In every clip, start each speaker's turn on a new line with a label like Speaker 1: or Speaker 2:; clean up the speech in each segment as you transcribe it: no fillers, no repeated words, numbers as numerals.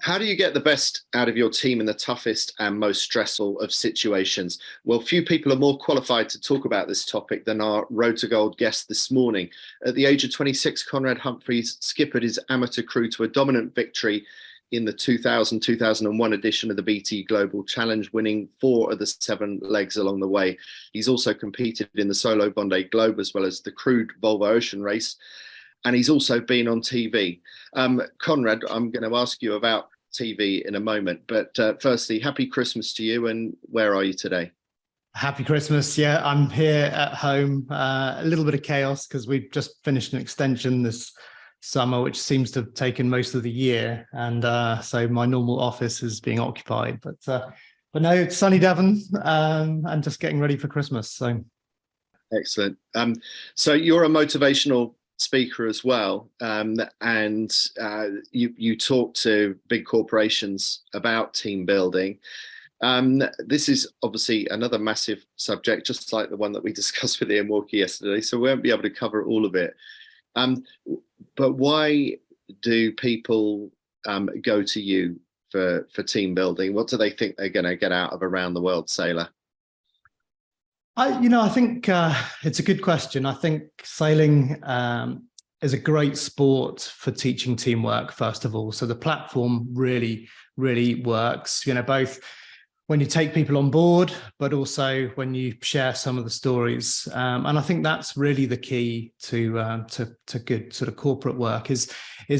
Speaker 1: How do you get the best out of your team in the toughest and most stressful of situations? Well, few people are more qualified to talk about this topic than our Road to Gold guest this morning. At the age of 26, Conrad Humphreys skippered his amateur crew to a dominant victory in the 2000-2001 edition of the BT Global Challenge, winning 4 of the 7 legs along the way. He's also competed in the solo Vendee Globe as well as the crewed Volvo Ocean Race. And he's also been on TV. Conrad, I'm going to ask you about TV in a moment, but firstly, happy Christmas to you, and where are you today?
Speaker 2: Happy Christmas. Yeah, I'm here at home. A little bit of chaos because we've just finished an extension this summer, which seems to have taken most of the year, and so my normal office is being occupied. But no, it's sunny Devon, and just getting ready for Christmas. So
Speaker 1: excellent. So you're a motivational speaker as well, and you talk to big corporations about team building. This is obviously another massive subject, just like the one that we discussed with Ian Walker yesterday, so we won't be able to cover all of it. But why do people go to you for team building? What do they think they're going to get out of a round the world sailor?
Speaker 2: I think it's a good question. I think sailing is a great sport for teaching teamwork, first of all. So the platform really, really works, both when you take people on board, but also when you share some of the stories. And I think that's really the key to good sort of corporate work is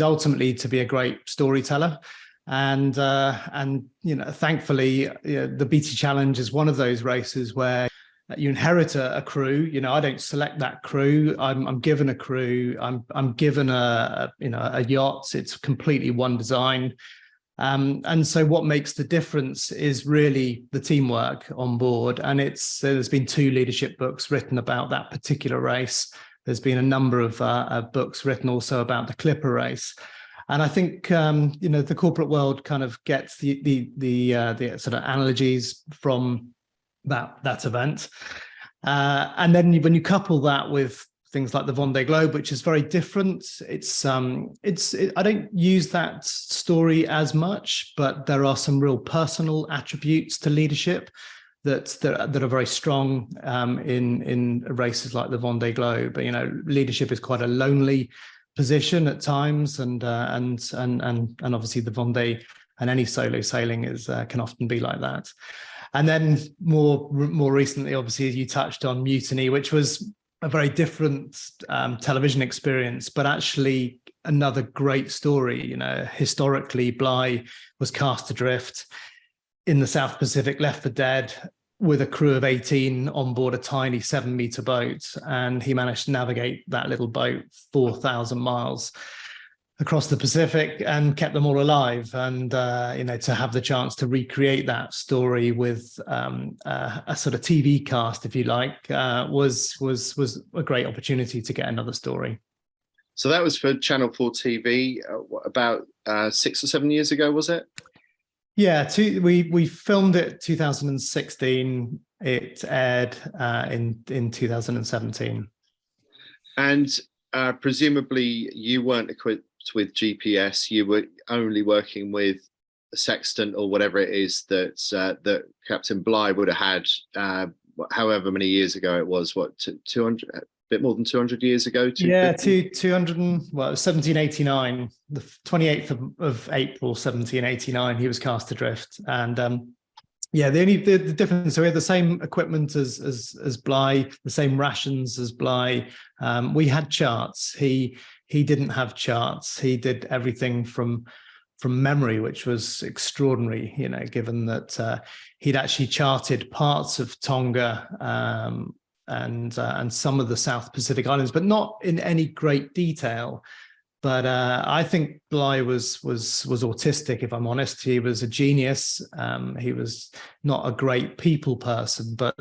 Speaker 2: ultimately to be a great storyteller. And thankfully, the BT Challenge is one of those races where you inherit a crew. I don't select that crew. I'm given a crew. I'm given a yacht. It's completely one design. And so what makes the difference is really the teamwork on board. And there's been 2 leadership books written about that particular race. There's been a number of books written also about the Clipper race. And I think the corporate world kind of gets the sort of analogies from that event, and then when you couple that with things like the Vendee Globe, which is very different, I don't use that story as much, but there are some real personal attributes to leadership that are very strong in races like the Vendee Globe. Leadership is quite a lonely position at times, and obviously the Vendee and any solo sailing can often be like that. And then more recently, obviously, as you touched on, Mutiny, which was a very different television experience, but actually another great story. Historically, Bligh was cast adrift in the South Pacific, left for dead, with a crew of 18 on board a tiny 7-meter boat, and he managed to navigate that little boat 4,000 miles across the Pacific and kept them all alive. And to have the chance to recreate that story with a sort of TV cast, if you like, was a great opportunity to get another story.
Speaker 1: So that was for Channel 4 TV about 6 or 7 years ago, was it?
Speaker 2: Yeah, we filmed it 2016. It aired in 2017. And
Speaker 1: presumably you weren't equipped with GPS. You were only working with a sextant or whatever it is that Captain Bligh would have had, however many years ago it was. What, 200? A bit more than 200 years ago?
Speaker 2: 200. Well, 1789, the 28th of April, 1789. He was cast adrift, and the difference. So we had the same equipment as Bligh, the same rations as Bligh. We had charts. He didn't have charts. He did everything from memory, which was extraordinary, given that he'd actually charted parts of Tonga and some of the South Pacific Islands, but not in any great detail. But I think Bligh was autistic, if I'm honest. He was a genius. He was not a great people person, but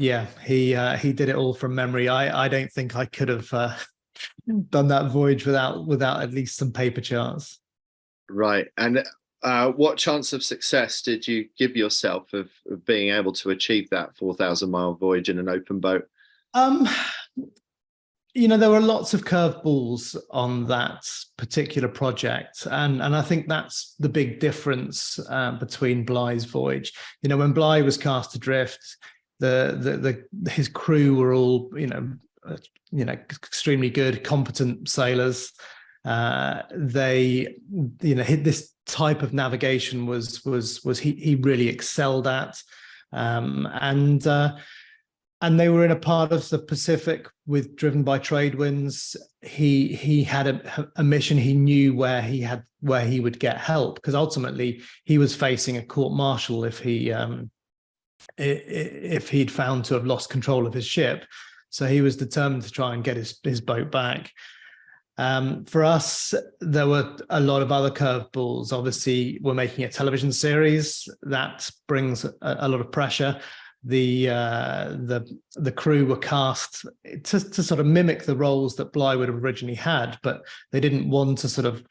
Speaker 2: yeah, he did it all from memory. I don't think I could have done that voyage without at least some paper charts.
Speaker 1: Right. And what chance of success did you give yourself of being able to achieve that 4,000-mile voyage in an open boat?
Speaker 2: There were lots of curveballs on that particular project, and I think that's the big difference between Bligh's voyage. When Bligh was cast adrift, his crew were all extremely good, competent sailors. This type of navigation was he really excelled at, and they were in a part of the Pacific driven by trade winds. He had a mission. He knew where he would get help, because ultimately he was facing a court-martial if he'd found to have lost control of his ship. So he was determined to try and get his boat back. For us, there were a lot of other curveballs. Obviously, we're making a television series that brings a lot of pressure. The crew were cast to sort of mimic the roles that Bligh would have originally had, but they didn't want a sort of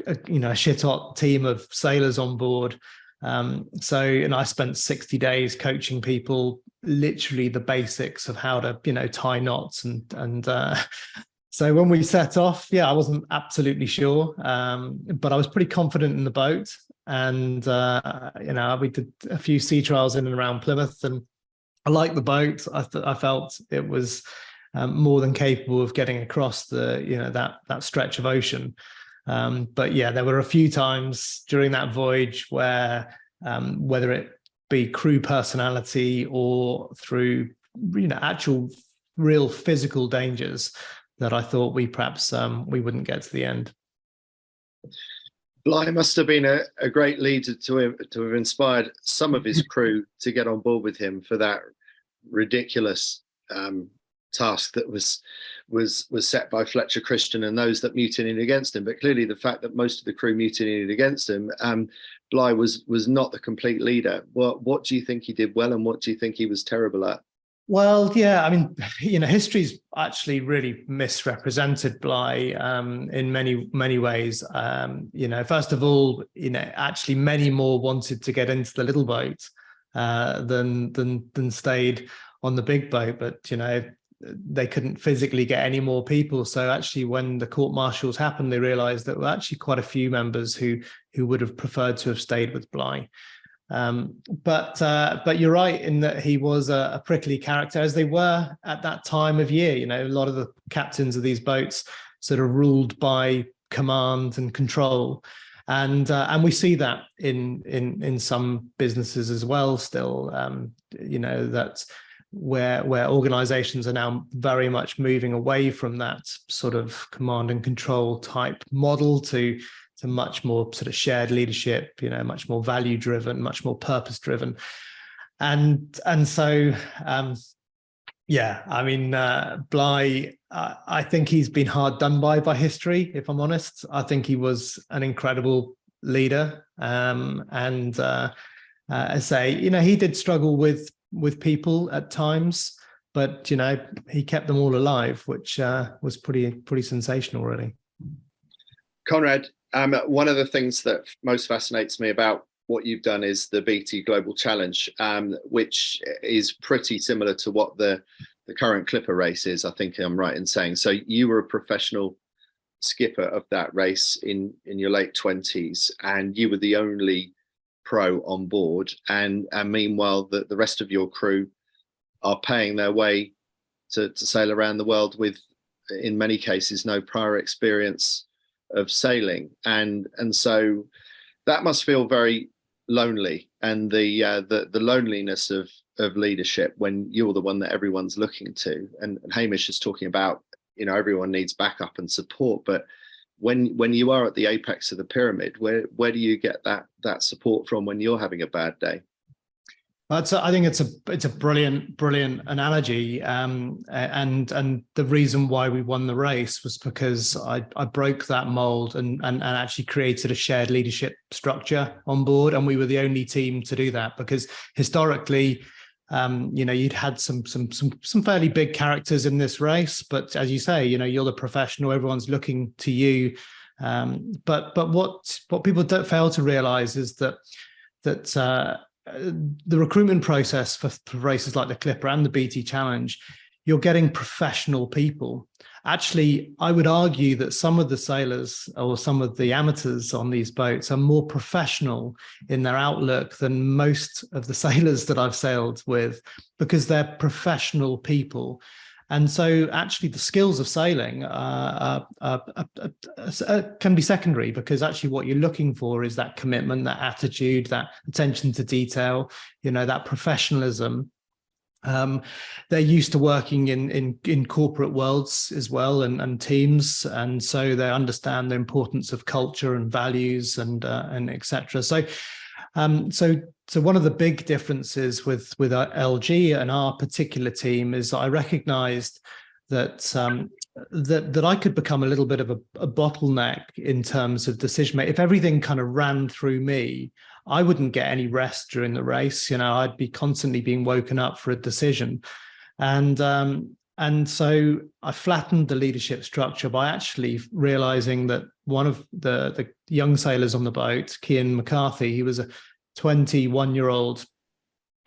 Speaker 2: a shit-hot team of sailors on board. So I spent 60 days coaching people, literally the basics of how to tie knots and so when we set off, I wasn't absolutely sure, but I was pretty confident in the boat. And, we did a few sea trials in and around Plymouth, and I liked the boat. I felt it was more than capable of getting across that stretch of ocean. But there were a few times during that voyage where, whether it be crew personality or through, actual real physical dangers, that I thought we wouldn't get to the end.
Speaker 1: Bligh must have been a great leader to have inspired some of his crew to get on board with him for that ridiculous task that was set by Fletcher Christian and those that mutinied against him. But clearly, the fact that most of the crew mutinied against him, Bligh was not the complete leader. What do you think he did well, and what do you think he was terrible at?
Speaker 2: Well, history's actually really misrepresented Bligh in many ways. First of all, actually many more wanted to get into the little boat than stayed on the big boat, but they couldn't physically get any more people. So actually, when the court-martials happened, they realised that there were actually quite a few members who would have preferred to have stayed with Bligh. But you're right in that he was a prickly character, as they were at that time of year. A lot of the captains of these boats sort of ruled by command and control, and we see that in some businesses as well. Still, that where organizations are now very much moving away from that sort of command and control type model to much more sort of shared leadership, much more value driven, much more purpose driven. And so, Bligh, I think he's been hard done by history, if I'm honest. I think he was an incredible leader. As I say, he did struggle with people at times, but, he kept them all alive, which was pretty sensational, really.
Speaker 1: Conrad, one of the things that most fascinates me about what you've done is the BT Global Challenge, which is pretty similar to what the current Clipper race is. I think I'm right in saying. So you were a professional skipper of that race in your late 20s, and you were the only pro on board. And meanwhile, the rest of your crew are paying their way to sail around the world with, in many cases, no prior experience of sailing, and so that must feel very lonely, and the loneliness of leadership when you're the one that everyone's looking to. And Hamish is talking about everyone needs backup and support, but when you are at the apex of the pyramid, where do you get that support from when you're having a bad day?
Speaker 2: I think it's a brilliant analogy, and the reason why we won the race was because I broke that mold and actually created a shared leadership structure on board, and we were the only team to do that, because historically, you'd had some fairly big characters in this race, but as you say, you're the professional, everyone's looking to you, but what people don't fail to realize is that the recruitment process for races like the Clipper and the BT Challenge, you're getting professional people. Actually, I would argue that some of the sailors or some of the amateurs on these boats are more professional in their outlook than most of the sailors that I've sailed with, because they're professional people. And so actually the skills of sailing can be secondary, because actually what you're looking for is that commitment, that attitude, that attention to detail, that professionalism. They're used to working in corporate worlds as well, and teams, and so they understand the importance of culture and values and etc. So one of the big differences with our LG and our particular team is that I recognized that that I could become a little bit of a bottleneck in terms of decision making. If everything kind of ran through me, I wouldn't get any rest during the race. I'd be constantly being woken up for a decision. And so I flattened the leadership structure by actually realizing that one of the young sailors on the boat, Cian McCarthy, he was a 21-year-old.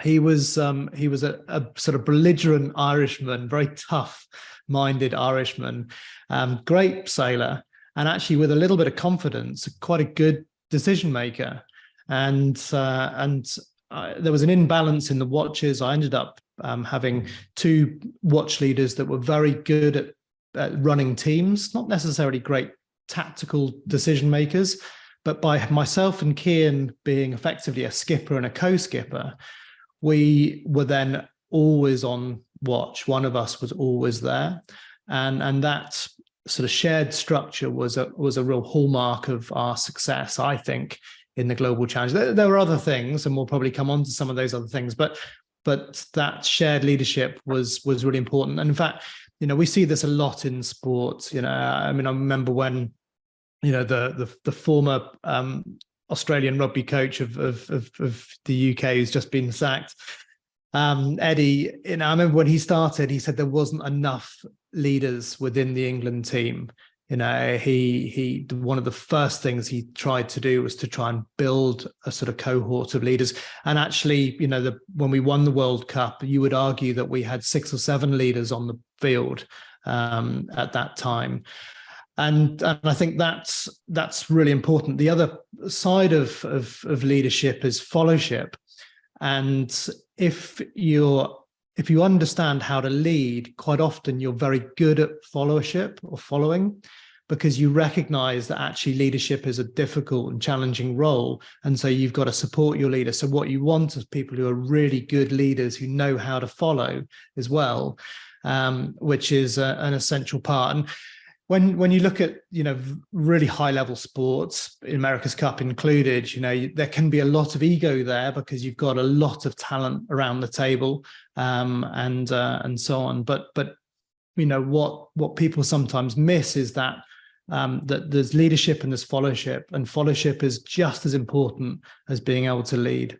Speaker 2: He was a sort of belligerent Irishman, very tough-minded Irishman, great sailor, and actually with a little bit of confidence, quite a good decision maker. And there was an imbalance in the watches. I ended up having two watch leaders that were very good at running teams, not necessarily great tactical decision makers, but by myself and Cian being effectively a skipper and a co-skipper, we were then always on watch. One of us was always there, and that sort of shared structure was a real hallmark of our success, I think, in the global challenge. There were other things, and we'll probably come on to some of those other things, but that shared leadership was really important. And in fact, we see this a lot in sports. I remember when the former Australian rugby coach of the UK who's just been sacked, Eddie. I remember when he started, he said there wasn't enough leaders within the England team. He one of the first things he tried to do was to try and build a sort of cohort of leaders. And actually, when we won the World Cup, you would argue that we had 6 or 7 leaders on the field at that time. And I think that's really important. The other side of leadership is followship. And if you understand how to lead, quite often you're very good at followership or following, because you recognize that actually leadership is a difficult and challenging role. And so you've got to support your leader. So what you want is people who are really good leaders who know how to follow as well, which is an essential part. And when you look at really high level sports, America's Cup included, there can be a lot of ego there because you've got a lot of talent around the table, and so on. But what people sometimes miss is that that there's leadership and there's followship, and followship is just as important as being able to lead.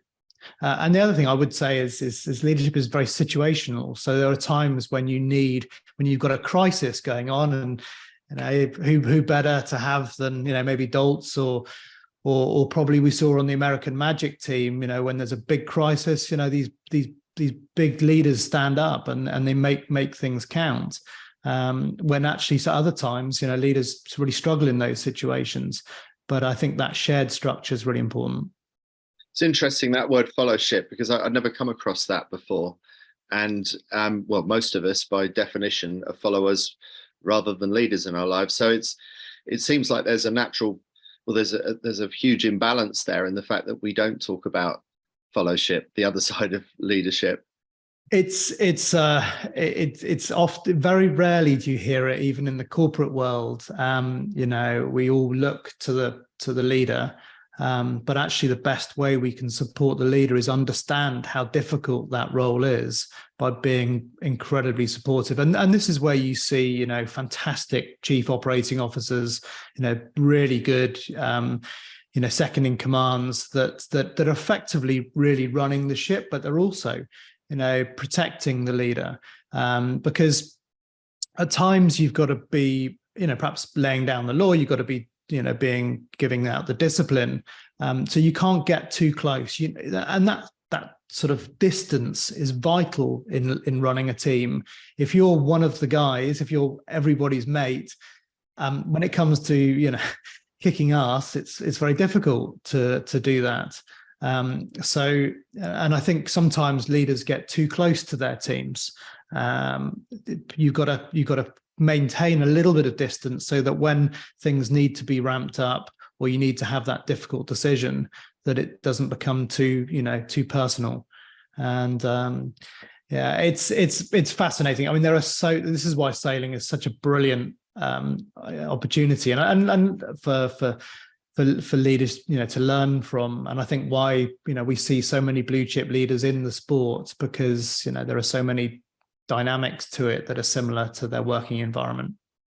Speaker 2: And the other thing I would say is leadership is very situational. So there are times when you've got a crisis going on, and who better to have than maybe Doltz or probably we saw on the American Magic team, when there's a big crisis, these big leaders stand up and they make things count. When actually so other times, leaders really struggle in those situations. But I think that shared structure is really important.
Speaker 1: It's interesting, that word fellowship, because I'd never come across that before. And most of us by definition are followers rather than leaders in our lives. So it seems like there's a natural, there's a huge imbalance there in the fact that we don't talk about fellowship, the other side of leadership.
Speaker 2: It's often, very rarely do you hear it, even in the corporate world. We all look to the leader, but actually the best way we can support the leader is understand how difficult that role is by being incredibly supportive. And this is where you see, fantastic chief operating officers, really good, second in commands that are effectively really running the ship, but they're also, protecting the leader, because at times you've got to be, perhaps laying down the law, you've got to be, giving out the discipline. So you can't get too close, and that sort of distance is vital in running a team. If you're one of the guys, if you're everybody's mate, when it comes to kicking ass, it's very difficult to do that. And I think sometimes leaders get too close to their teams. You've got to maintain a little bit of distance so that when things need to be ramped up, or you need to have that difficult decision, that it doesn't become too personal. And it's fascinating. I mean, this is why sailing is such a brilliant opportunity, and for leaders, to learn from. And I think why, we see so many blue chip leaders in the sport, because, there are so many dynamics to it that are similar to their working environment.